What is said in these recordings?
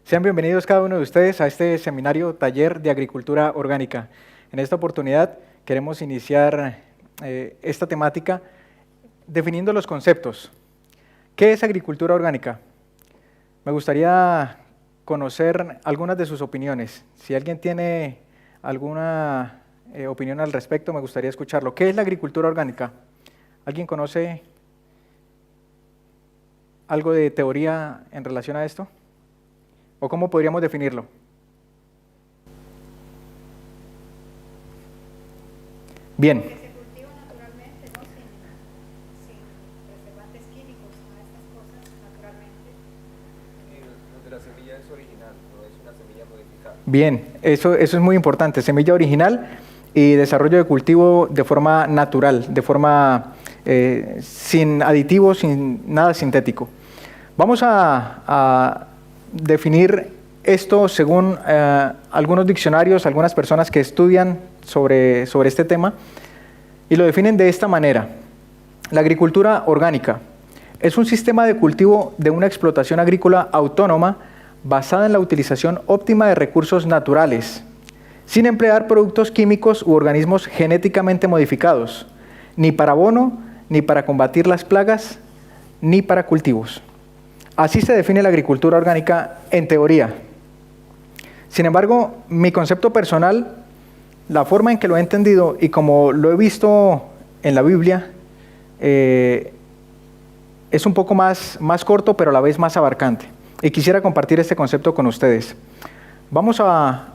Sean bienvenidos cada uno de ustedes a este seminario taller de agricultura orgánica. En esta oportunidad queremos iniciar esta temática definiendo los conceptos. ¿Qué es agricultura orgánica? Me gustaría conocer algunas de sus opiniones. Si alguien tiene alguna opinión al respecto, me gustaría escucharlo. ¿Qué es la agricultura orgánica? ¿Alguien conoce algo de teoría en relación a esto? ¿O cómo podríamos definirlo? Bien. Que se cultiva naturalmente, ¿no? Sin preservantes químicos, nada de estas cosas, naturalmente. Lo de la semilla es original, no es una semilla modificada. Bien, eso es muy importante. Semilla original y desarrollo de cultivo de forma natural, de forma sin aditivos, sin nada sintético. Vamos a definir esto según algunos diccionarios, algunas personas que estudian sobre este tema, y lo definen de esta manera. La agricultura orgánica es un sistema de cultivo de una explotación agrícola autónoma basada en la utilización óptima de recursos naturales, sin emplear productos químicos u organismos genéticamente modificados, ni para abono, ni para combatir las plagas, ni para cultivos. Así se define la agricultura orgánica en teoría. Sin embargo, mi concepto personal, la forma en que lo he entendido y como lo he visto en la Biblia, es un poco más corto, pero a la vez más abarcante. Y quisiera compartir este concepto con ustedes. Vamos a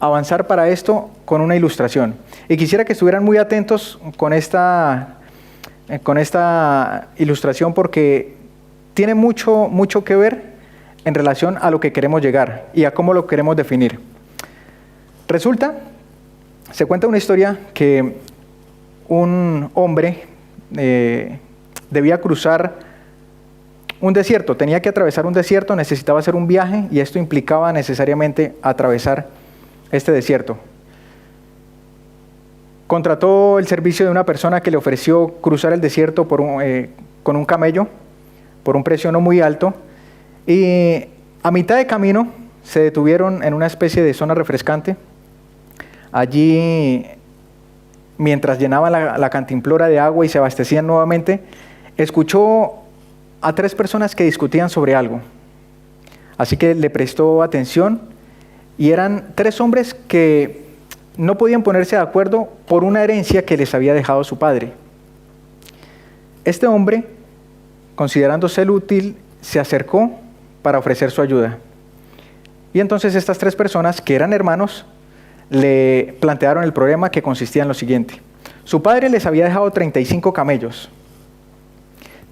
avanzar para esto con una ilustración. Y quisiera que estuvieran muy atentos con esta ilustración porque tiene mucho que ver en relación a lo que queremos llegar y a cómo lo queremos definir. Resulta, se cuenta una historia que un hombre debía cruzar un desierto, tenía que atravesar un desierto, necesitaba hacer un viaje y esto implicaba necesariamente atravesar este desierto. Contrató el servicio de una persona que le ofreció cruzar el desierto con un camello, por un precio no muy alto, y a mitad de camino se detuvieron en una especie de zona refrescante. Allí, mientras llenaban la cantimplora de agua y se abastecían nuevamente, escuchó a 3 personas que discutían sobre algo. Así que le prestó atención y eran 3 hombres que no podían ponerse de acuerdo por una herencia que les había dejado su padre. Este hombre, considerándose útil, se acercó para ofrecer su ayuda. Y entonces estas 3 personas, que eran hermanos, le plantearon el problema, que consistía en lo siguiente. Su padre les había dejado 35 camellos,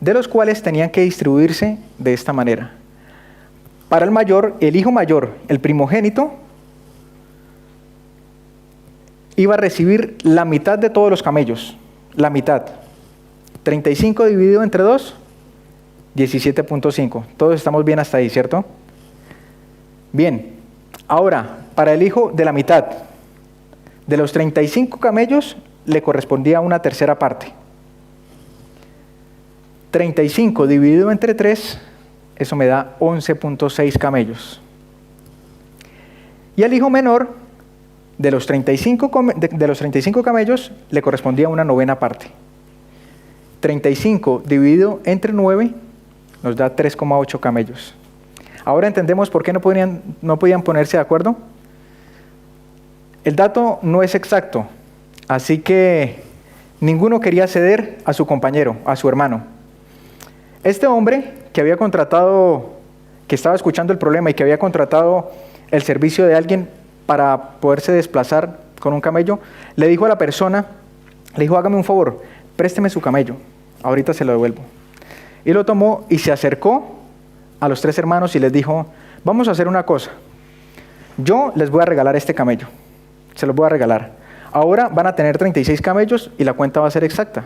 de los cuales tenían que distribuirse de esta manera. Para el mayor, el hijo mayor, el primogénito, iba a recibir la mitad de todos los camellos, la mitad. 35 dividido entre 2, 17.5. Todos estamos bien hasta ahí, ¿cierto? Bien, ahora, para el hijo de la mitad, de los 35 camellos, le correspondía una tercera parte. 35 dividido entre 3, eso me da 11.6 camellos. Y al hijo menor, de los 35 camellos, le correspondía una novena parte. 35 dividido entre 9 nos da 3,8 camellos. Ahora entendemos por qué no podían ponerse de acuerdo. El dato no es exacto, así que ninguno quería ceder a su compañero, a su hermano. Este hombre que había contratado, que estaba escuchando el problema y que había contratado el servicio de alguien para poderse desplazar con un camello, le dijo a la persona, le dijo: hágame un favor, présteme su camello, ahorita se lo devuelvo. Y lo tomó y se acercó a los 3 hermanos y les dijo: vamos a hacer una cosa, yo les voy a regalar este camello, se los voy a regalar. Ahora van a tener 36 camellos y la cuenta va a ser exacta.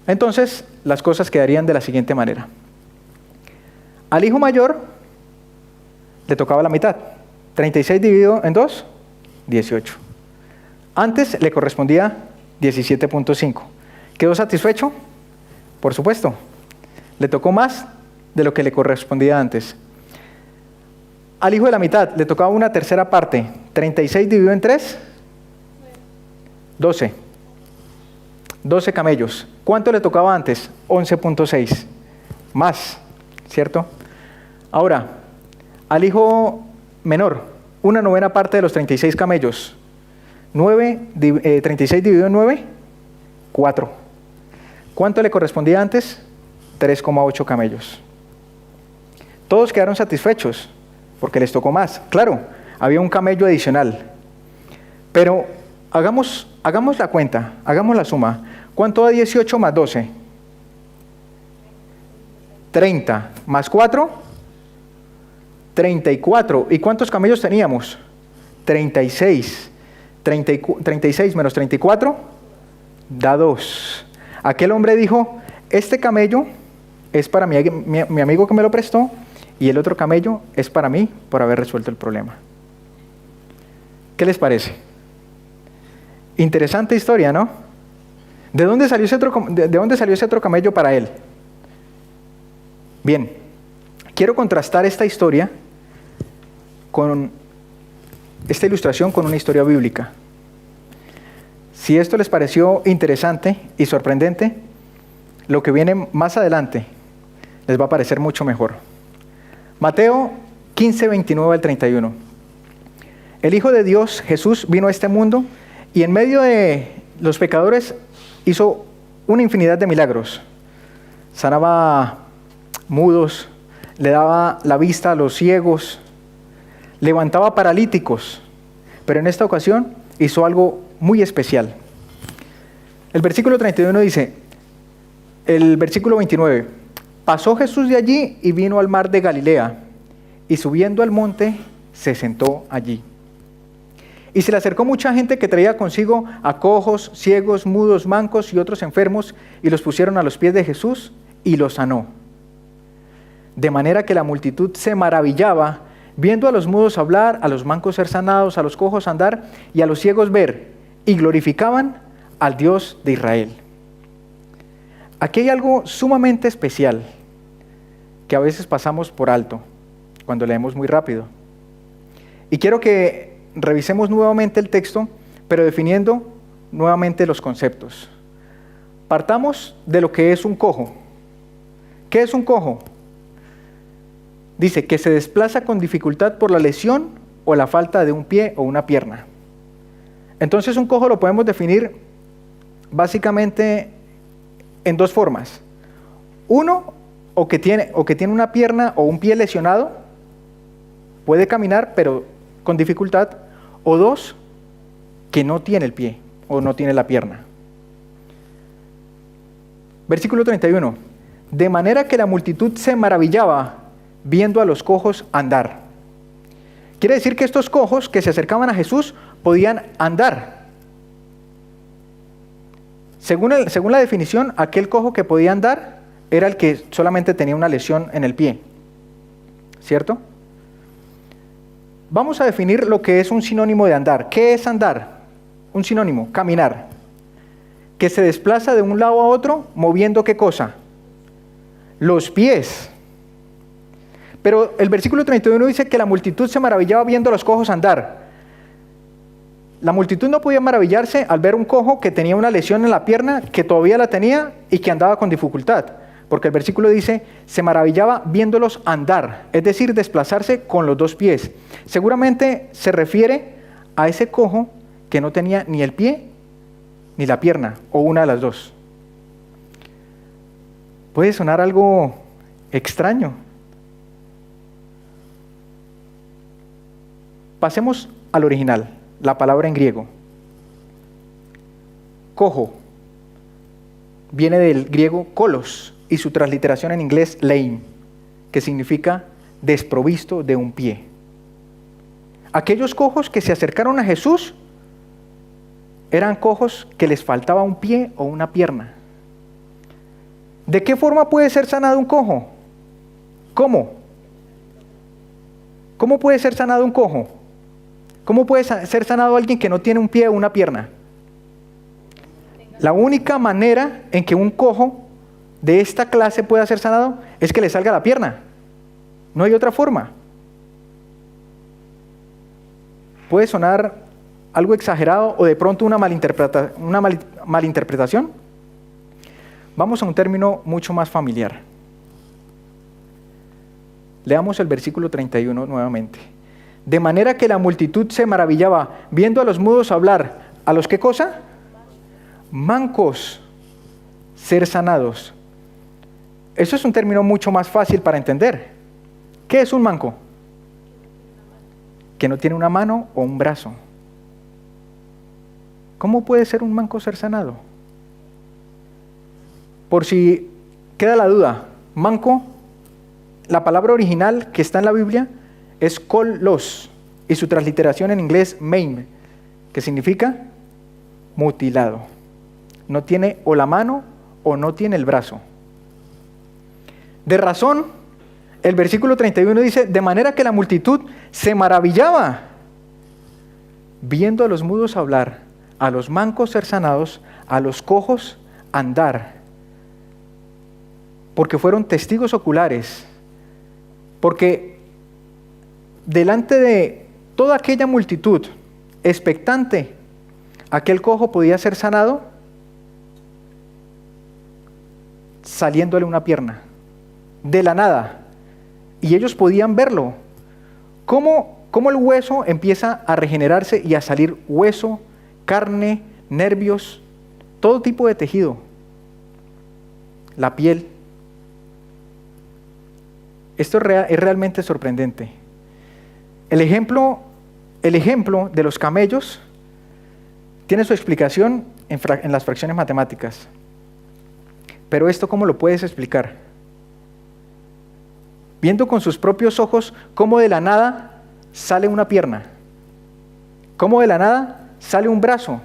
Entonces, las cosas quedarían de la siguiente manera. Al hijo mayor le tocaba la mitad. 36 dividido en 2, 18. Antes le correspondía 17.5. ¿Quedó satisfecho? Por supuesto. Le tocó más de lo que le correspondía antes. al hijo de la mitad le tocaba una tercera parte. 36 dividido en 3, 12. 12 camellos. ¿Cuánto le tocaba antes? 11.6. Más, ¿cierto? Ahora, al hijo menor, una novena parte de los 36 camellos. 36 dividido en 9, 4. ¿Cuánto le correspondía antes? 3,8 camellos. Todos quedaron satisfechos porque les tocó más. Claro, había un camello adicional. Pero hagamos la cuenta, hagamos la suma. ¿Cuánto da 18 más 12? 30 más 4, 34. ¿Y cuántos camellos teníamos? 36. 36 menos 34 da 2. Aquel hombre dijo, este camello es para mi amigo que me lo prestó y el otro camello es para mí por haber resuelto el problema. ¿Qué les parece? Interesante historia, ¿no? ¿De dónde salió ese otro camello para él? Bien, quiero contrastar esta historia con esta ilustración con una historia bíblica. Si esto les pareció interesante y sorprendente, lo que viene más adelante les va a parecer mucho mejor. Mateo 15, 29 al 31. El Hijo de Dios, Jesús, vino a este mundo y en medio de los pecadores hizo una infinidad de milagros. Sanaba mudos, le daba la vista a los ciegos, levantaba paralíticos, pero en esta ocasión hizo algo muy especial. El versículo 31 dice, el versículo 29, pasó Jesús de allí y vino al mar de Galilea, y subiendo al monte se sentó allí. Y se le acercó mucha gente que traía consigo a cojos, ciegos, mudos, mancos y otros enfermos, y los pusieron a los pies de Jesús y los sanó. De manera que la multitud se maravillaba, viendo a los mudos hablar, a los mancos ser sanados, a los cojos andar y a los ciegos ver, y glorificaban al Dios de Israel. Aquí hay algo sumamente especial que a veces pasamos por alto cuando leemos muy rápido. Y quiero que revisemos nuevamente el texto, pero definiendo nuevamente los conceptos. Partamos de lo que es un cojo. ¿Qué es un cojo? Dice que se desplaza con dificultad por la lesión o la falta de un pie o una pierna. Entonces un cojo lo podemos definir básicamente en dos formas. Uno, o que tiene una pierna o un pie lesionado, puede caminar pero con dificultad. O dos, que no tiene el pie o no tiene la pierna. Versículo 31. De manera que la multitud se maravillaba viendo a los cojos andar. Quiere decir que estos cojos que se acercaban a Jesús podían andar. Según la definición, aquel cojo que podía andar era el que solamente tenía una lesión en el pie. ¿Cierto? Vamos a definir lo que es un sinónimo de andar. ¿Qué es andar? Un sinónimo, caminar. Que se desplaza de un lado a otro moviendo ¿qué cosa? Los pies. Pero el versículo 31 dice que la multitud se maravillaba viendo a los cojos andar. La multitud no podía maravillarse al ver un cojo que tenía una lesión en la pierna, que todavía la tenía y que andaba con dificultad. Porque el versículo dice, se maravillaba viéndolos andar, es decir, desplazarse con los dos pies. Seguramente se refiere a ese cojo que no tenía ni el pie ni la pierna, o una de las dos. Puede sonar algo extraño. Pasemos al original, la palabra en griego. Cojo viene del griego kolos y su transliteración en inglés leim, que significa desprovisto de un pie. Aquellos cojos que se acercaron a Jesús eran cojos que les faltaba un pie o una pierna. ¿De qué forma puede ser sanado un cojo? ¿Cómo? ¿Cómo puede ser sanado un cojo? ¿Cómo puede ser sanado alguien que no tiene un pie o una pierna? La única manera en que un cojo de esta clase pueda ser sanado es que le salga la pierna. No hay otra forma. ¿Puede sonar algo exagerado o de pronto una malinterpretación? Vamos a un término mucho más familiar. Leamos el versículo 31 nuevamente. De manera que la multitud se maravillaba, viendo a los mudos hablar. ¿A los qué cosa? Mancos ser sanados. Eso es un término mucho más fácil para entender. ¿Qué es un manco? Que no tiene una mano o un brazo. ¿Cómo puede ser un manco ser sanado? Por si queda la duda, manco, la palabra original que está en la Biblia es kolos y su transliteración en inglés maim, que significa mutilado. No tiene o la mano o no tiene el brazo. De razón, el versículo 31 dice, de manera que la multitud se maravillaba, viendo a los mudos hablar, a los mancos ser sanados, a los cojos andar, porque fueron testigos oculares, porque delante de toda aquella multitud expectante, aquel cojo podía ser sanado saliéndole una pierna, de la nada, y ellos podían verlo. ¿Cómo el hueso empieza a regenerarse y a salir hueso, carne, nervios, todo tipo de tejido, la piel? Esto es realmente sorprendente. El ejemplo de los camellos tiene su explicación en las fracciones matemáticas. Pero esto, ¿cómo lo puedes explicar? Viendo con sus propios ojos cómo de la nada sale una pierna, cómo de la nada sale un brazo,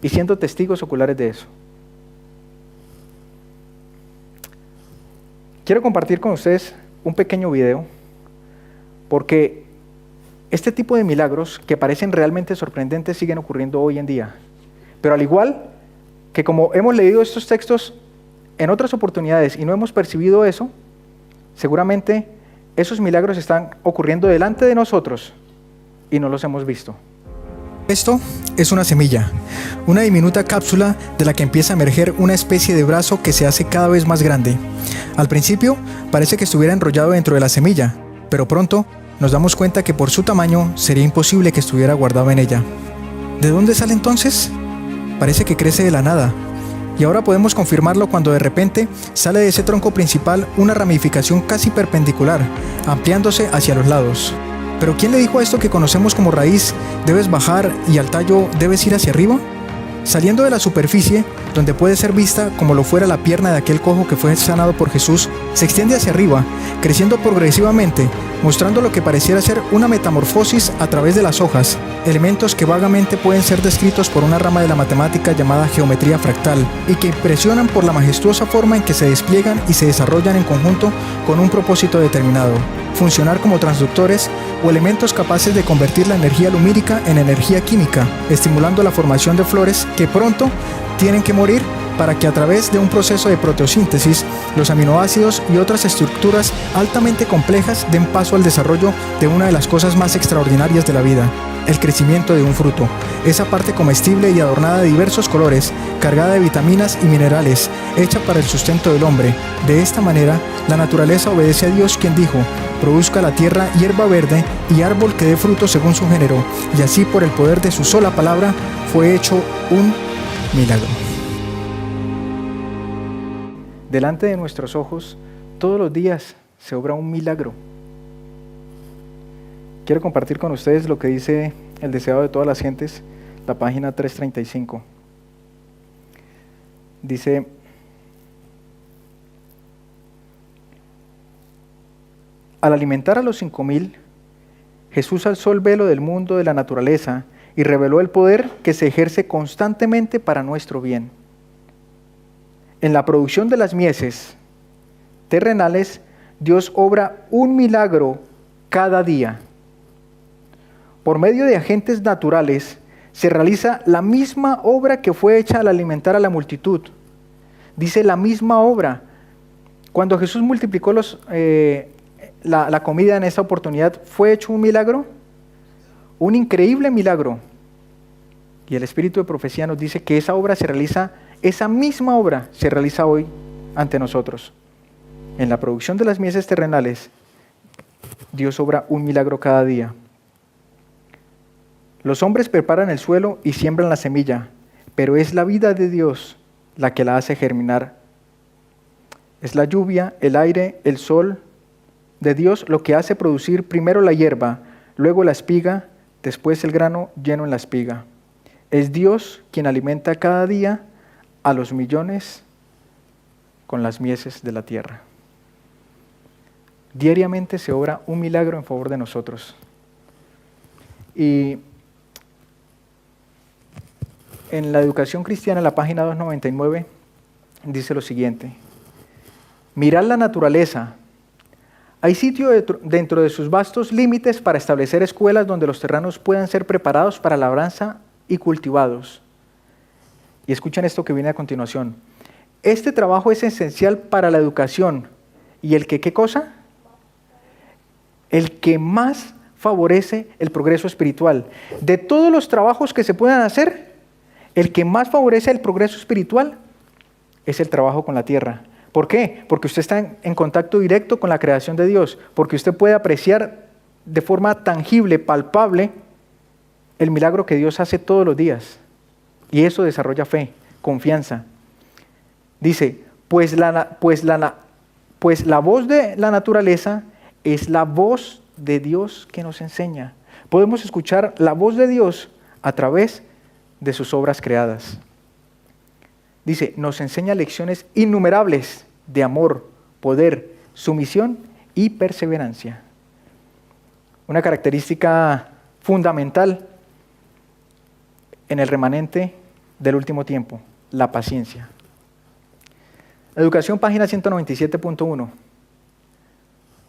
y siendo testigos oculares de eso. Quiero compartir con ustedes un pequeño video, porque este tipo de milagros que parecen realmente sorprendentes siguen ocurriendo hoy en día. Pero al igual que como hemos leído estos textos en otras oportunidades y no hemos percibido eso, seguramente esos milagros están ocurriendo delante de nosotros y no los hemos visto. Esto es una semilla, una diminuta cápsula de la que empieza a emerger una especie de brazo que se hace cada vez más grande. Al principio parece que estuviera enrollado dentro de la semilla, pero pronto nos damos cuenta que por su tamaño sería imposible que estuviera guardado en ella. ¿De dónde sale entonces? Parece que crece de la nada. Y ahora podemos confirmarlo cuando de repente sale de ese tronco principal una ramificación casi perpendicular, ampliándose hacia los lados. ¿Pero quién le dijo a esto que conocemos como raíz debes bajar y al tallo debes ir hacia arriba? Saliendo de la superficie, donde puede ser vista como lo fuera la pierna de aquel cojo que fue sanado por Jesús, se extiende hacia arriba, creciendo progresivamente, mostrando lo que pareciera ser una metamorfosis a través de las hojas, elementos que vagamente pueden ser descritos por una rama de la matemática llamada geometría fractal, y que impresionan por la majestuosa forma en que se despliegan y se desarrollan en conjunto con un propósito determinado: funcionar como transductores o elementos capaces de convertir la energía lumínica en energía química, estimulando la formación de flores que pronto tienen que morir para que a través de un proceso de proteosíntesis, los aminoácidos y otras estructuras altamente complejas den paso al desarrollo de una de las cosas más extraordinarias de la vida: el crecimiento de un fruto, esa parte comestible y adornada de diversos colores, cargada de vitaminas y minerales, hecha para el sustento del hombre. De esta manera, la naturaleza obedece a Dios, quien dijo: produzca la tierra hierba verde y árbol que dé fruto según su género, y así por el poder de su sola palabra fue hecho un milagro. Delante de nuestros ojos, todos los días se obra un milagro. Quiero compartir con ustedes lo que dice el deseado de todas las gentes, la página 335. Dice: al alimentar a los 5,000, Jesús alzó el velo del mundo de la naturaleza y reveló el poder que se ejerce constantemente para nuestro bien. En la producción de las mieses terrenales, Dios obra un milagro cada día. Por medio de agentes naturales, se realiza la misma obra que fue hecha al alimentar a la multitud. Dice la misma obra. Cuando Jesús multiplicó la comida en esa oportunidad, ¿fue hecho un milagro? un increíble milagro. Y el espíritu de profecía nos dice que esa misma obra se realiza hoy ante nosotros. En la producción de las mieses terrenales, Dios obra un milagro cada día. Los hombres preparan el suelo y siembran la semilla, pero es la vida de Dios la que la hace germinar. Es la lluvia, el aire, el sol de Dios lo que hace producir primero la hierba, luego la espiga, después el grano lleno en la espiga. Es Dios quien alimenta cada día a los millones con las mieses de la tierra. Diariamente se obra un milagro en favor de nosotros. Y en la educación cristiana, en la página 299, dice lo siguiente: mirad la naturaleza. Hay sitio dentro de sus vastos límites para establecer escuelas donde los terrenos puedan ser preparados para labranza y cultivados. Y escuchen esto que viene a continuación. Este trabajo es esencial para la educación. ¿Y el que qué cosa? El que más favorece el progreso espiritual. De todos los trabajos que se puedan hacer, el que más favorece el progreso espiritual es el trabajo con la tierra. ¿Por qué? Porque usted está en contacto directo con la creación de Dios, porque usted puede apreciar de forma tangible, palpable, el milagro que Dios hace todos los días. Y eso desarrolla fe, confianza. Dice, pues la voz de la naturaleza es la voz de Dios que nos enseña. Podemos escuchar la voz de Dios a través de sus obras creadas. Dice, nos enseña lecciones innumerables de amor, poder, sumisión y perseverancia. Una característica fundamental en el remanente del último tiempo, la paciencia. Educación, página 197.1.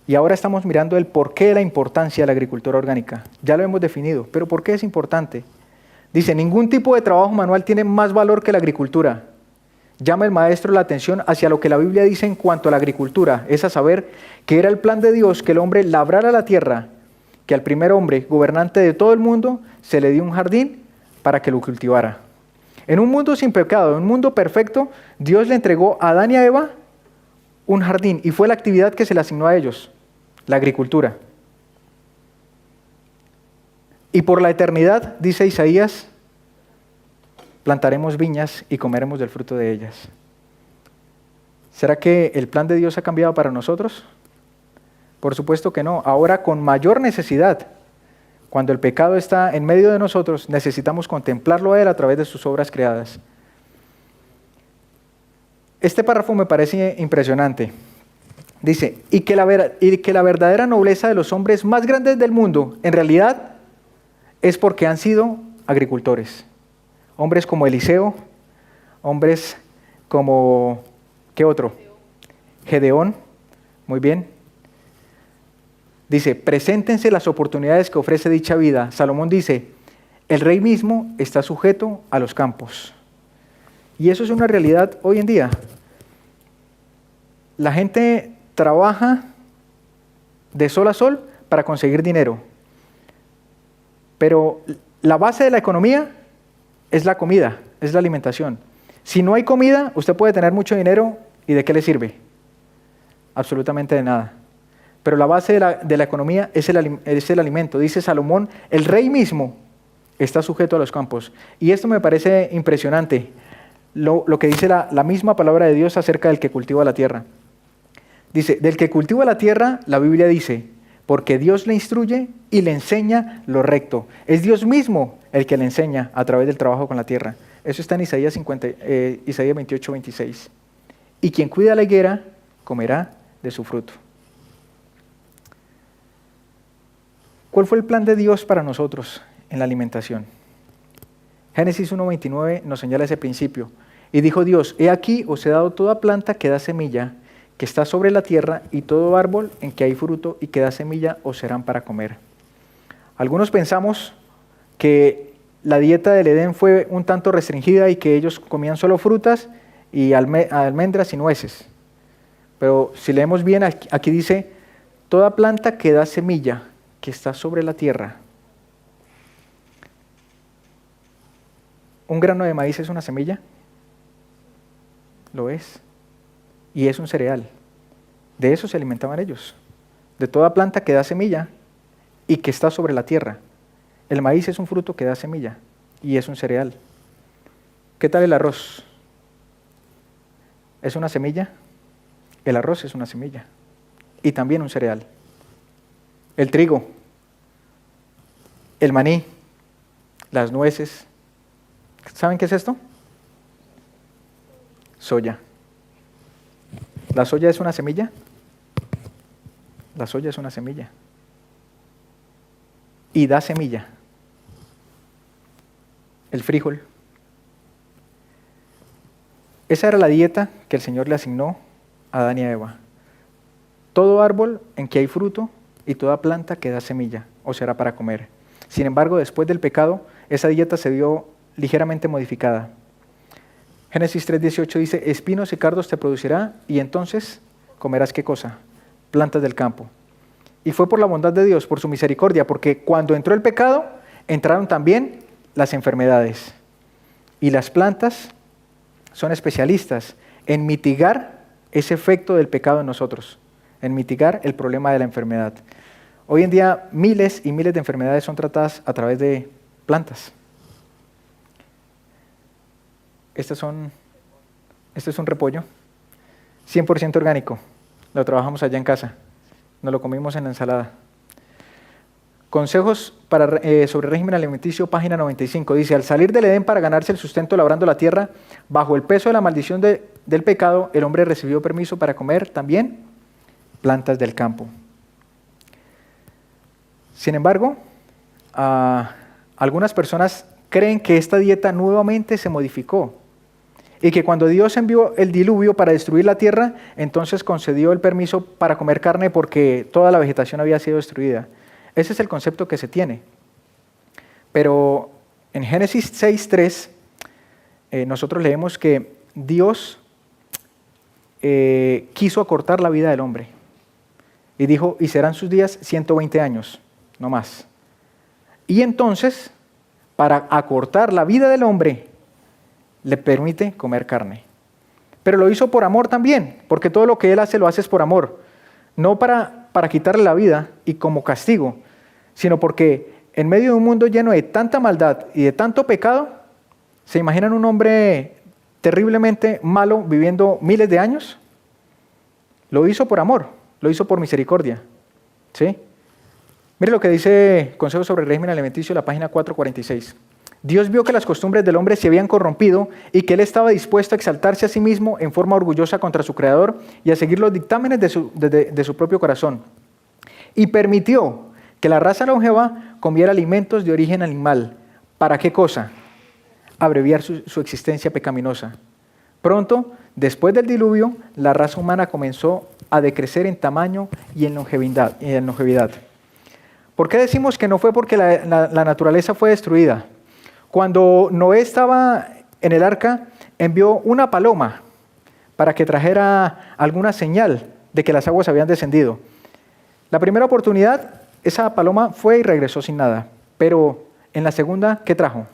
Y ahora estamos mirando el porqué de la importancia de la agricultura orgánica. Ya lo hemos definido, pero ¿por qué es importante? Dice, ningún tipo de trabajo manual tiene más valor que la agricultura. Llama el maestro la atención hacia lo que la Biblia dice en cuanto a la agricultura, es a saber que era el plan de Dios que el hombre labrara la tierra, que al primer hombre, gobernante de todo el mundo, se le dio un jardín para que lo cultivara. En un mundo sin pecado, en un mundo perfecto, Dios le entregó a Adán y a Eva un jardín y fue la actividad que se le asignó a ellos, la agricultura. Y por la eternidad, dice Isaías, plantaremos viñas y comeremos del fruto de ellas. ¿Será que el plan de Dios ha cambiado para nosotros? Por supuesto que no. Ahora con mayor necesidad. Cuando el pecado está en medio de nosotros, necesitamos contemplarlo a Él a través de sus obras creadas. Este párrafo me parece impresionante. Dice, y que la verdadera nobleza de los hombres más grandes del mundo, en realidad, es porque han sido agricultores. Hombres como Eliseo, hombres como, ¿qué otro? Gedeón, muy bien. Dice, preséntense las oportunidades que ofrece dicha vida. Salomón dice, el rey mismo está sujeto a los campos. Y eso es una realidad hoy en día. La gente trabaja de sol a sol para conseguir dinero. Pero la base de la economía es la comida, es la alimentación. Si no hay comida, usted puede tener mucho dinero y ¿de qué le sirve? Absolutamente de nada. Pero la base de la economía es el alimento. Dice Salomón, el rey mismo está sujeto a los campos. Y esto me parece impresionante, lo que dice la misma palabra de Dios acerca del que cultiva la tierra. Dice, del que cultiva la tierra, la Biblia dice, porque Dios le instruye y le enseña lo recto. Es Dios mismo el que le enseña a través del trabajo con la tierra. Eso está en Isaías 28, 26. Y quien cuida la higuera, comerá de su fruto. ¿Cuál fue el plan de Dios para nosotros en la alimentación? Génesis 1:29 nos señala ese principio. Y dijo Dios, he aquí os he dado toda planta que da semilla, que está sobre la tierra, y todo árbol en que hay fruto y que da semilla os serán para comer. Algunos pensamos que la dieta del Edén fue un tanto restringida y que ellos comían solo frutas y almendras y nueces. Pero si leemos bien, aquí dice, toda planta que da semilla, que está sobre la tierra. ¿Un grano de maíz es una semilla? Lo es. Y es un cereal. De eso se alimentaban ellos. De toda planta que da semilla y que está sobre la tierra. El maíz es un fruto que da semilla y es un cereal. ¿Qué tal el arroz? ¿Es una semilla? El arroz es una semilla y también un cereal. El trigo, el maní, las nueces. ¿Saben qué es esto? Soya. ¿La soya es una semilla? La soya es una semilla. Y da semilla. El frijol. Esa era la dieta que el Señor le asignó a Adán y a Eva. Todo árbol en que hay fruto y toda planta que da semilla, o será para comer. Sin embargo, después del pecado, esa dieta se vio ligeramente modificada. Génesis 3:18 dice, espinos y cardos te producirá, y entonces comerás ¿qué cosa? Plantas del campo. Y fue por la bondad de Dios, por su misericordia, porque cuando entró el pecado, entraron también las enfermedades. Y las plantas son especialistas en mitigar ese efecto del pecado en nosotros, en mitigar el problema de la enfermedad. Hoy en día miles y miles de enfermedades son tratadas a través de plantas. Este es un repollo 100% orgánico. Lo trabajamos allá en casa. Nos lo comimos en la ensalada. Consejos sobre régimen alimenticio, página 95. Dice, al salir del Edén para ganarse el sustento labrando la tierra, bajo el peso de la maldición del pecado, el hombre recibió permiso para comer también plantas del campo. Sin embargo, algunas personas creen que esta dieta nuevamente se modificó y que cuando Dios envió el diluvio para destruir la tierra, entonces concedió el permiso para comer carne porque toda la vegetación había sido destruida. Ese es el concepto que se tiene. Pero en Génesis 6:3 nosotros leemos que Dios quiso acortar la vida del hombre y dijo, y serán sus días 120 años, no más. Y entonces, para acortar la vida del hombre, le permite comer carne. Pero lo hizo por amor también, porque todo lo que Él hace lo hace por amor. No para quitarle la vida y como castigo, sino porque en medio de un mundo lleno de tanta maldad y de tanto pecado, ¿se imaginan un hombre terriblemente malo viviendo miles de años? Lo hizo por amor, lo hizo por misericordia. ¿Sí? Mire lo que dice Consejo sobre el régimen alimenticio, la página 446. Dios vio que las costumbres del hombre se habían corrompido y que él estaba dispuesto a exaltarse a sí mismo en forma orgullosa contra su Creador y a seguir los dictámenes de su propio corazón. Y permitió que la raza longeva comiera alimentos de origen animal. ¿Para qué cosa? Abreviar su existencia pecaminosa. Pronto, después del diluvio, la raza humana comenzó a decrecer en tamaño y en longevidad. ¿Por qué decimos que no fue porque la naturaleza fue destruida? Cuando Noé estaba en el arca, envió una paloma para que trajera alguna señal de que las aguas habían descendido. La primera oportunidad, esa paloma fue y regresó sin nada. Pero en la segunda, ¿qué trajo?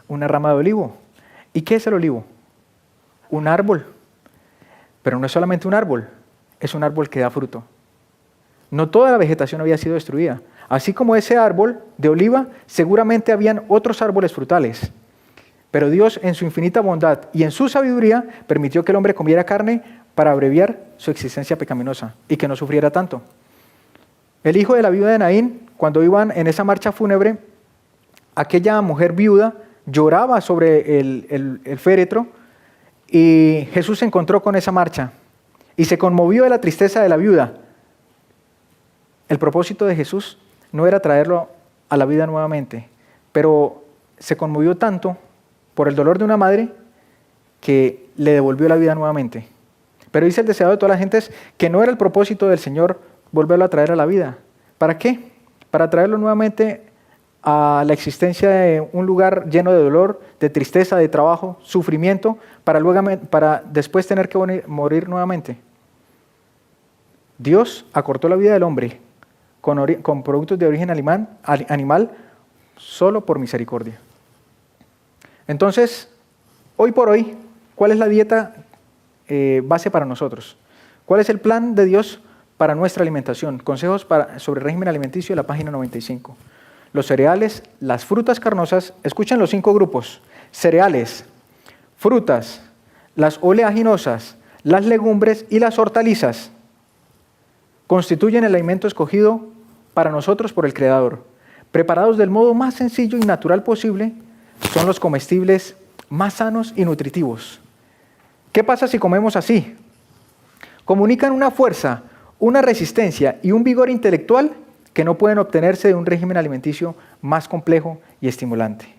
Una rama de olivo. ¿Y qué es el olivo? Un árbol. Pero no es solamente un árbol, es un árbol que da fruto. No toda la vegetación había sido destruida. Así como ese árbol de oliva, seguramente habían otros árboles frutales. Pero Dios, en su infinita bondad y en su sabiduría, permitió que el hombre comiera carne para abreviar su existencia pecaminosa y que no sufriera tanto. El hijo de la viuda de Naín, cuando iban en esa marcha fúnebre, aquella mujer viuda lloraba sobre el féretro y Jesús se encontró con esa marcha y se conmovió de la tristeza de la viuda. El propósito de Jesús no era traerlo a la vida nuevamente, pero se conmovió tanto por el dolor de una madre que le devolvió la vida nuevamente. Pero dice el deseado de todas las gentes que no era el propósito del Señor volverlo a traer a la vida. ¿Para qué? Para traerlo nuevamente a la existencia de un lugar lleno de dolor, de tristeza, de trabajo, sufrimiento, para después tener que morir nuevamente. Dios acortó la vida del hombre con productos de origen animal solo por misericordia. Entonces, hoy por hoy, ¿cuál es la dieta base para nosotros? ¿Cuál es el plan de Dios para nuestra alimentación? Consejos sobre régimen alimenticio, la página 95. Los cereales, las frutas carnosas, escuchen los 5 grupos: cereales, frutas, las oleaginosas, las legumbres y las hortalizas constituyen el alimento escogido para nosotros por el Creador. Preparados del modo más sencillo y natural posible, son los comestibles más sanos y nutritivos. ¿Qué pasa si comemos así? Comunican una fuerza, una resistencia y un vigor intelectual que no pueden obtenerse de un régimen alimenticio más complejo y estimulante.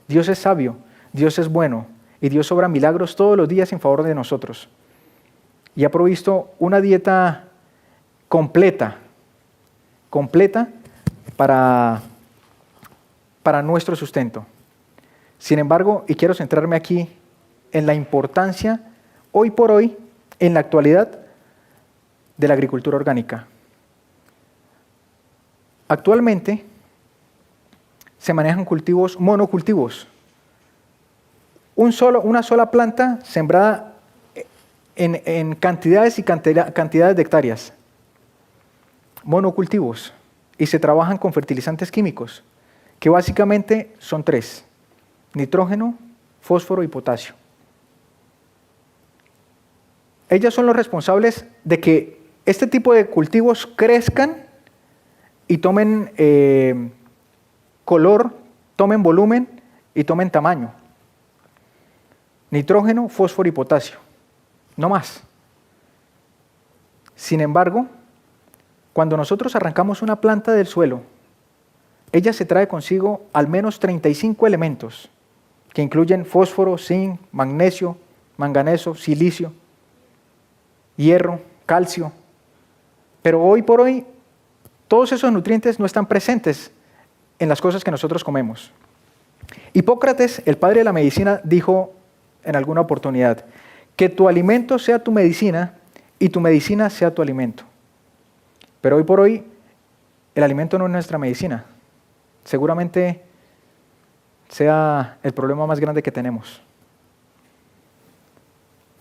Dios es sabio, Dios es bueno y Dios obra milagros todos los días en favor de nosotros. Y ha provisto una dieta completa para nuestro sustento. Sin embargo, y quiero centrarme aquí en la importancia, hoy por hoy, en la actualidad, de la agricultura orgánica. Actualmente se manejan cultivos monocultivos. Una sola planta sembrada en cantidades y cantidades de hectáreas. Monocultivos. Y se trabajan con fertilizantes químicos, que básicamente son 3: nitrógeno, fósforo y potasio. Ellas son los responsables de que este tipo de cultivos crezcan y tomen color, tomen volumen y tomen tamaño. Nitrógeno, fósforo y potasio, no más. Sin embargo, cuando nosotros arrancamos una planta del suelo, ella se trae consigo al menos 35 elementos, que incluyen fósforo, zinc, magnesio, manganeso, silicio, hierro, calcio. Pero hoy por hoy, todos esos nutrientes no están presentes en las cosas que nosotros comemos. Hipócrates, el padre de la medicina, dijo en alguna oportunidad: que tu alimento sea tu medicina y tu medicina sea tu alimento. Pero hoy por hoy, el alimento no es nuestra medicina. Seguramente sea el problema más grande que tenemos.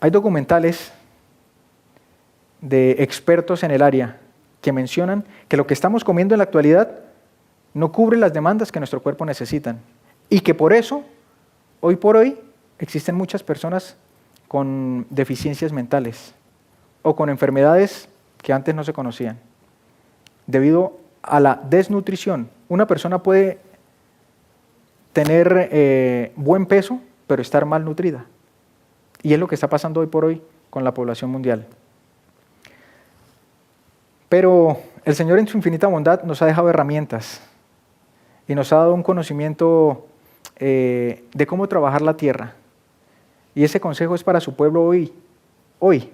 Hay documentales de expertos en el área que mencionan que lo que estamos comiendo en la actualidad no cubre las demandas que nuestro cuerpo necesitan y que por eso, hoy por hoy, existen muchas personas con deficiencias mentales o con enfermedades que antes no se conocían. Debido a la desnutrición, una persona puede tener buen peso, pero estar mal nutrida. Y es lo que está pasando hoy por hoy con la población mundial. Pero el Señor en su infinita bondad nos ha dejado herramientas y nos ha dado un conocimiento de cómo trabajar la tierra. Y ese consejo es para su pueblo hoy,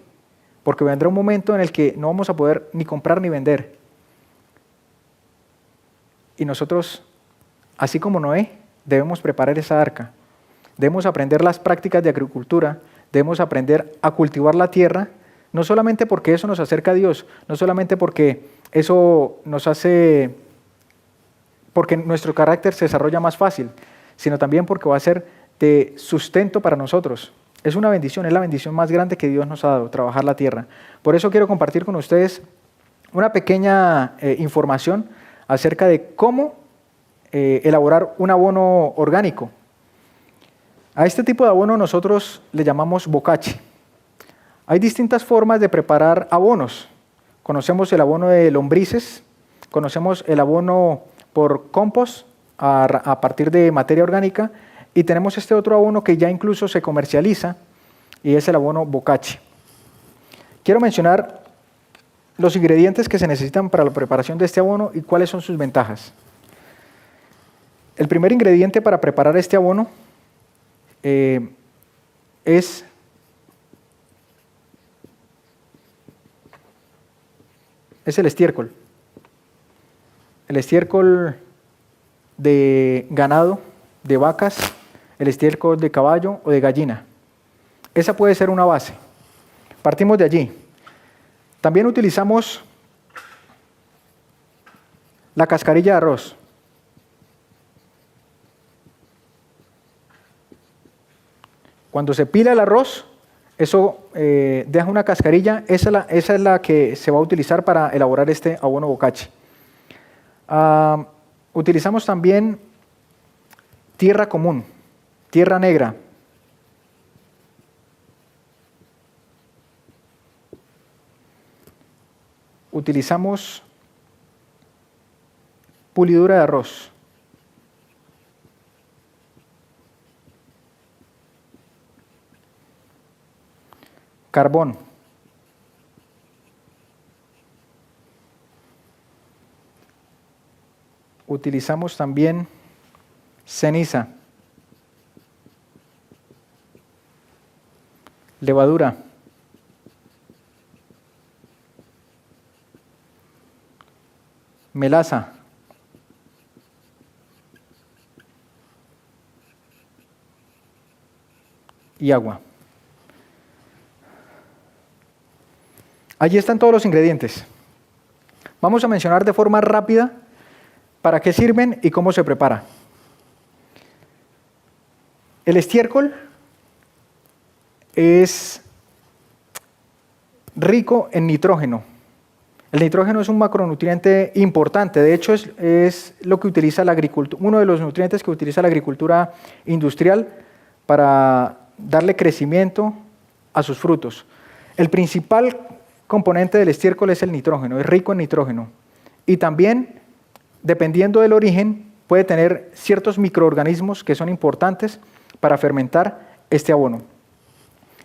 porque vendrá un momento en el que no vamos a poder ni comprar ni vender. Y nosotros, así como Noé, debemos preparar esa arca. Debemos aprender las prácticas de agricultura, debemos aprender a cultivar la tierra, no solamente porque eso nos acerca a Dios, no solamente porque eso nos hace, porque nuestro carácter se desarrolla más fácil, sino también porque va a ser de sustento para nosotros. Es una bendición, es la bendición más grande que Dios nos ha dado, trabajar la tierra. Por eso quiero compartir con ustedes una pequeña información acerca de cómo elaborar un abono orgánico. A este tipo de abono nosotros le llamamos bocache. Hay distintas formas de preparar abonos. Conocemos el abono de lombrices, conocemos el abono por compost a partir de materia orgánica y tenemos este otro abono que ya incluso se comercializa y es el abono bocache. Quiero mencionar los ingredientes que se necesitan para la preparación de este abono y cuáles son sus ventajas. El primer ingrediente para preparar este abono es el estiércol. El estiércol de ganado, de vacas, el estiércol de caballo o de gallina. Esa puede ser una base. Partimos de allí. También utilizamos la cascarilla de arroz. Cuando se pila el arroz, eso deja una cascarilla, esa es la que se va a utilizar para elaborar este abono bocachi. Utilizamos también tierra común, tierra negra. Utilizamos pulidura de arroz. Carbón. Utilizamos también ceniza. Levadura. Melaza. Y agua. Allí están todos los ingredientes. Vamos a mencionar de forma rápida para qué sirven y cómo se prepara. El estiércol es rico en nitrógeno. El nitrógeno es un macronutriente importante, de hecho es lo que utiliza la agricultura, uno de los nutrientes que utiliza la agricultura industrial para darle crecimiento a sus frutos. El principal componente del estiércol es el nitrógeno, es rico en nitrógeno. Y también, dependiendo del origen, puede tener ciertos microorganismos que son importantes para fermentar este abono.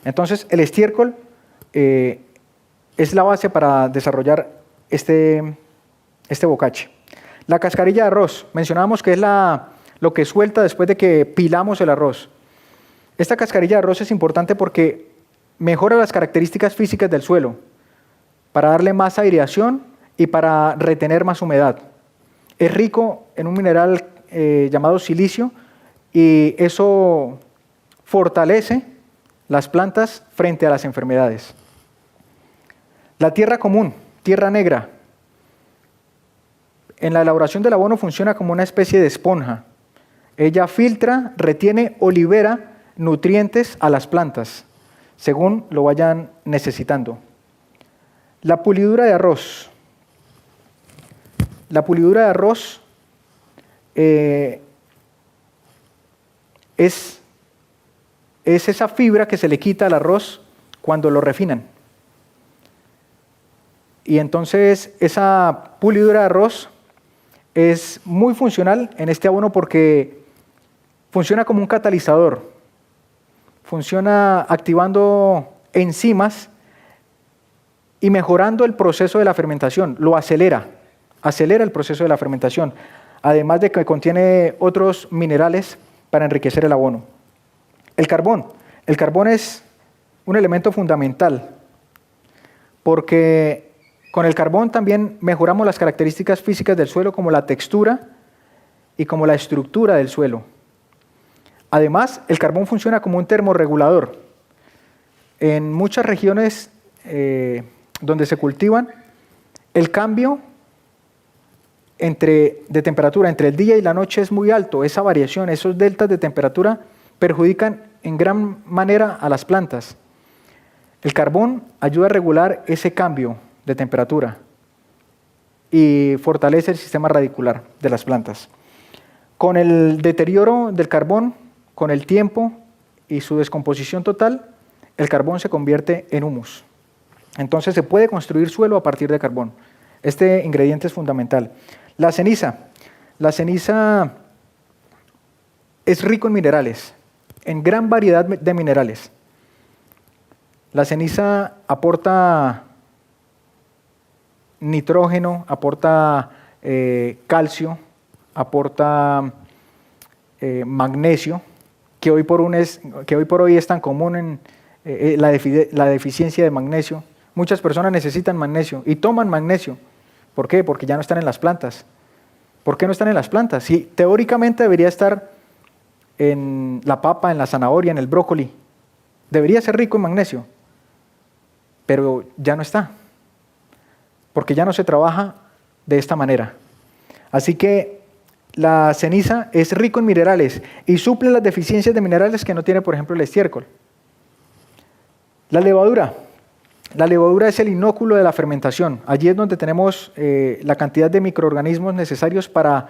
Entonces, el estiércol es la base para desarrollar este bocachi. La cascarilla de arroz, mencionábamos que es lo que suelta después de que pilamos el arroz. Esta cascarilla de arroz es importante porque mejora las características físicas del suelo, para darle más aireación y para retener más humedad. Es rico en un mineral llamado silicio y eso fortalece las plantas frente a las enfermedades. La tierra común, tierra negra, en la elaboración del abono funciona como una especie de esponja. Ella filtra, retiene o libera nutrientes a las plantas, según lo vayan necesitando. La pulidura de arroz. La pulidura de arroz es esa fibra que se le quita al arroz cuando lo refinan. Y entonces esa pulidura de arroz es muy funcional en este abono porque funciona como un catalizador. Funciona activando enzimas y mejorando el proceso de la fermentación, lo acelera el proceso de la fermentación, además de que contiene otros minerales para enriquecer el abono. El carbón es un elemento fundamental, porque con el carbón también mejoramos las características físicas del suelo, como la textura y como la estructura del suelo. Además, el carbón funciona como un termorregulador. En muchas regiones donde se cultivan, el cambio de temperatura entre el día y la noche es muy alto. Esa variación, esos deltas de temperatura perjudican en gran manera a las plantas. El carbón ayuda a regular ese cambio de temperatura y fortalece el sistema radicular de las plantas. Con el deterioro del carbón, con el tiempo y su descomposición total, el carbón se convierte en humus. Entonces se puede construir suelo a partir de carbón. Este ingrediente es fundamental. La ceniza. La ceniza es rico en minerales, en gran variedad de minerales. La ceniza aporta nitrógeno, aporta calcio, aporta magnesio, que hoy por hoy es tan común en la deficiencia de magnesio. Muchas personas necesitan magnesio y toman magnesio. ¿Por qué? Porque ya no están en las plantas. ¿Por qué no están en las plantas? Sí, teóricamente debería estar en la papa, en la zanahoria, en el brócoli. Debería ser rico en magnesio, pero ya no está, porque ya no se trabaja de esta manera. Así que la ceniza es rico en minerales y suple las deficiencias de minerales que no tiene, por ejemplo, el estiércol. La levadura. La levadura es el inóculo de la fermentación. Allí es donde tenemos la cantidad de microorganismos necesarios para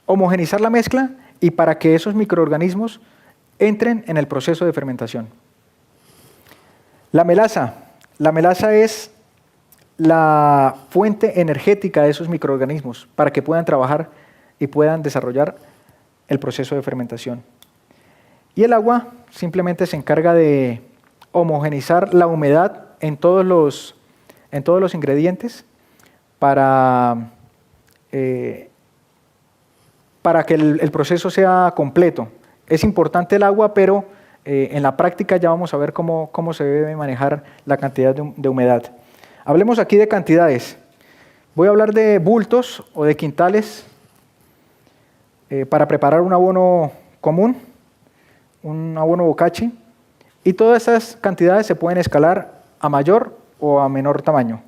homogenizar la mezcla y para que esos microorganismos entren en el proceso de fermentación. La melaza. La melaza es la fuente energética de esos microorganismos para que puedan trabajar y puedan desarrollar el proceso de fermentación. Y el agua simplemente se encarga de homogenizar la humedad en todos los ingredientes para que el proceso sea completo. Es importante el agua, pero en la práctica ya vamos a ver cómo se debe manejar la cantidad de humedad. Hablemos aquí de cantidades. Voy a hablar de bultos o de quintales para preparar un abono común, un abono bokashi, y todas esas cantidades se pueden escalar a mayor o a menor tamaño.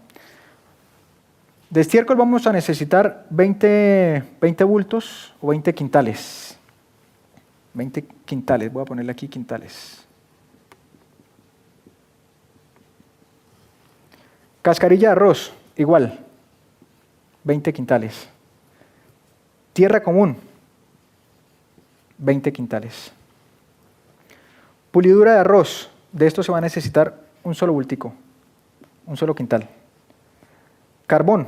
De estiércol vamos a necesitar 20 bultos o 20 quintales. 20 quintales, voy a ponerle aquí quintales. Cascarilla de arroz, igual, 20 quintales. Tierra común, 20 quintales. Pulidura de arroz, de esto se va a necesitar un solo bultico, un solo quintal. Carbón,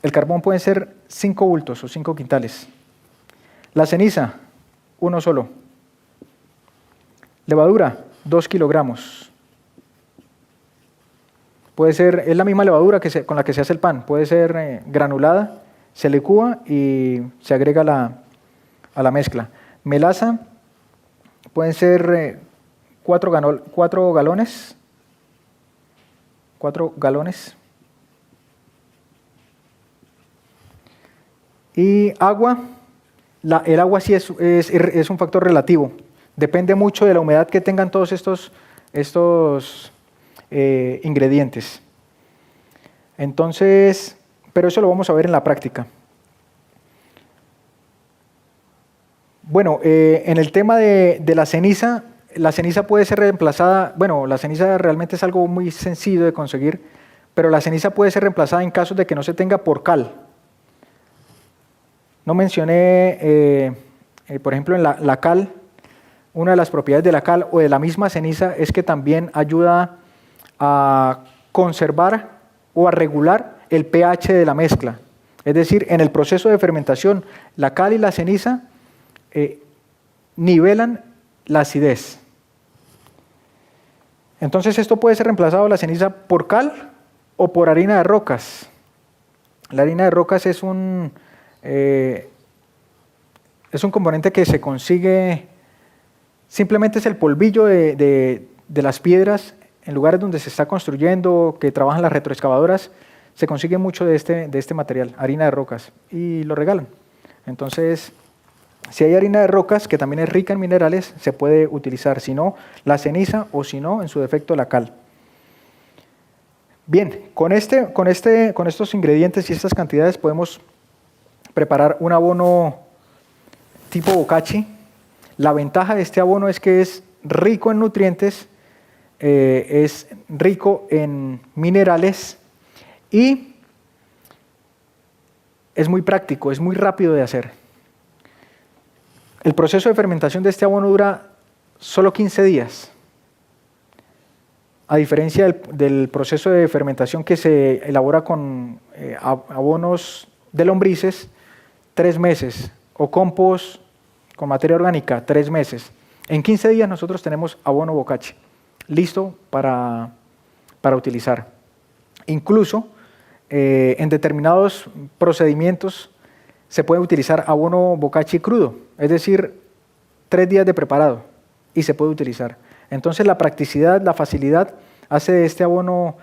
el carbón puede ser 5 bultos o 5 quintales. La ceniza, uno solo. Levadura, 2 kilogramos. Puede ser, es la misma levadura con la que se hace el pan, puede ser granulada, se licúa y se agrega a la mezcla. Melaza, pueden ser 4 galones. 4 galones. Y agua, el agua sí es un factor relativo. Depende mucho de la humedad que tengan todos estos ingredientes. Entonces, pero eso lo vamos a ver en la práctica. Bueno, en el tema de la ceniza puede ser reemplazada, bueno, la ceniza realmente es algo muy sencillo de conseguir, pero la ceniza puede ser reemplazada en casos de que no se tenga por cal. No mencioné, por ejemplo, en la cal, una de las propiedades de la cal o de la misma ceniza es que también ayuda a conservar o a regular el pH de la mezcla. Es decir, en el proceso de fermentación, la cal y la ceniza nivelan la acidez. Entonces esto puede ser reemplazado la ceniza por cal o por harina de rocas. La harina de rocas es un componente que se consigue, simplemente es el polvillo de las piedras en lugares donde se está construyendo, que trabajan las retroexcavadoras, se consigue mucho de este material, harina de rocas, y lo regalan. Entonces, si hay harina de rocas, que también es rica en minerales, se puede utilizar, si no, la ceniza o si no, en su defecto, la cal. Bien, con estos ingredientes y estas cantidades podemos preparar un abono tipo bokashi. La ventaja de este abono es que es rico en nutrientes, es rico en minerales y es muy práctico, es muy rápido de hacer. El proceso de fermentación de este abono dura solo 15 días, a diferencia del proceso de fermentación que se elabora con abonos de lombrices, 3 meses, o compost con materia orgánica, 3 meses. En 15 días nosotros tenemos abono bokashi listo para utilizar. Incluso en determinados procedimientos se puede utilizar abono bokashi crudo, es decir, 3 días de preparado y se puede utilizar. Entonces la practicidad, la facilidad hace de este abono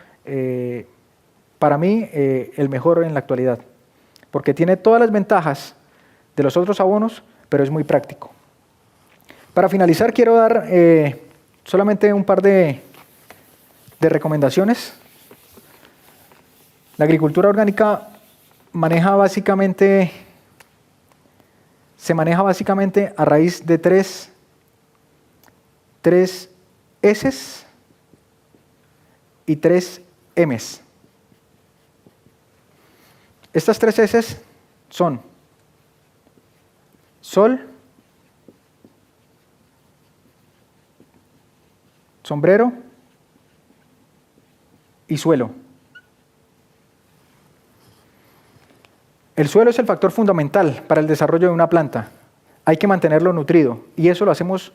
para mí el mejor en la actualidad, porque tiene todas las ventajas de los otros abonos, pero es muy práctico. Para finalizar quiero dar solamente un par de recomendaciones. La agricultura orgánica se maneja básicamente a raíz de tres S's y 3 M's. Estas 3 S's son sol, sombrero y suelo. El suelo es el factor fundamental para el desarrollo de una planta. Hay que mantenerlo nutrido y eso lo hacemos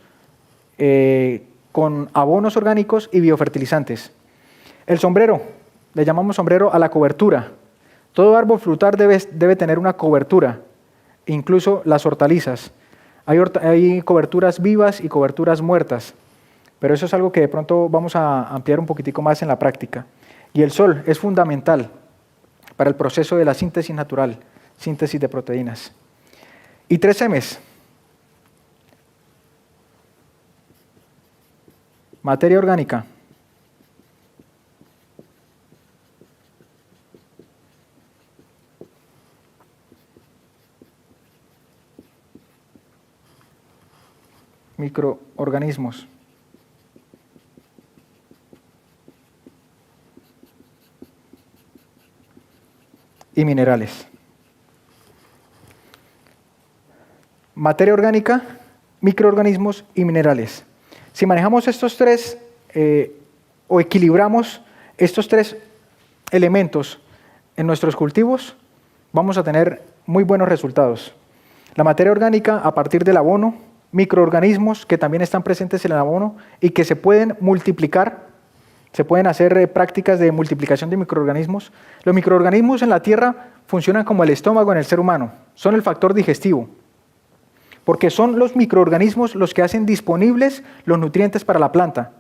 con abonos orgánicos y biofertilizantes. El sombrero, le llamamos sombrero a la cobertura. Todo árbol frutal debe tener una cobertura, incluso las hortalizas. Hay coberturas vivas y coberturas muertas, pero eso es algo que de pronto vamos a ampliar un poquitico más en la práctica. Y el sol es fundamental para el proceso de la síntesis natural, síntesis de proteínas. Y 3 M's. Materia orgánica. Microorganismos. Y minerales. Materia orgánica, microorganismos y minerales. Si manejamos estos tres o equilibramos estos tres elementos en nuestros cultivos, vamos a tener muy buenos resultados. La materia orgánica a partir del abono, microorganismos que también están presentes en el abono y que se pueden multiplicar, se pueden hacer prácticas de multiplicación de microorganismos. Los microorganismos en la tierra funcionan como el estómago en el ser humano, son el factor digestivo, porque son los microorganismos los que hacen disponibles los nutrientes para la planta.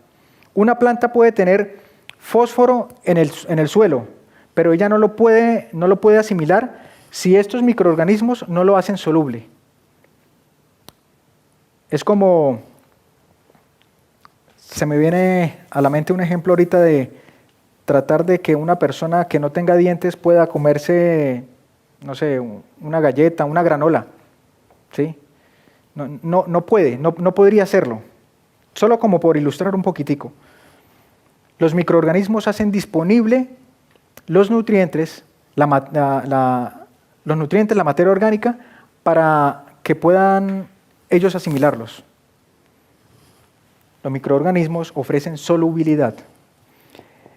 Una planta puede tener fósforo en el suelo, pero ella no lo puede asimilar si estos microorganismos no lo hacen soluble. Es como, se me viene a la mente un ejemplo ahorita de tratar de que una persona que no tenga dientes pueda comerse, no sé, una galleta, una granola, ¿sí? No podría hacerlo, solo como por ilustrar un poquitico. Los microorganismos hacen disponible los nutrientes, la materia orgánica, para que puedan ellos asimilarlos. Los microorganismos ofrecen solubilidad.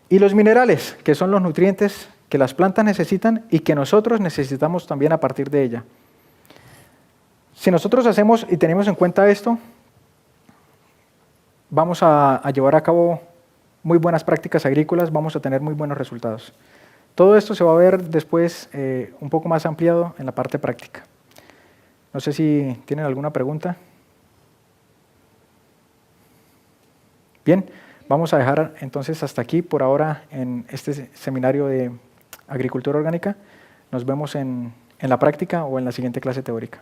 Y los minerales, que son los nutrientes que las plantas necesitan y que nosotros necesitamos también a partir de ella. Si nosotros hacemos y tenemos en cuenta esto, vamos a llevar a cabo muy buenas prácticas agrícolas, vamos a tener muy buenos resultados. Todo esto se va a ver después un poco más ampliado en la parte práctica. No sé si tienen alguna pregunta. Bien, vamos a dejar entonces hasta aquí por ahora en este seminario de agricultura orgánica. Nos vemos en la práctica o en la siguiente clase teórica.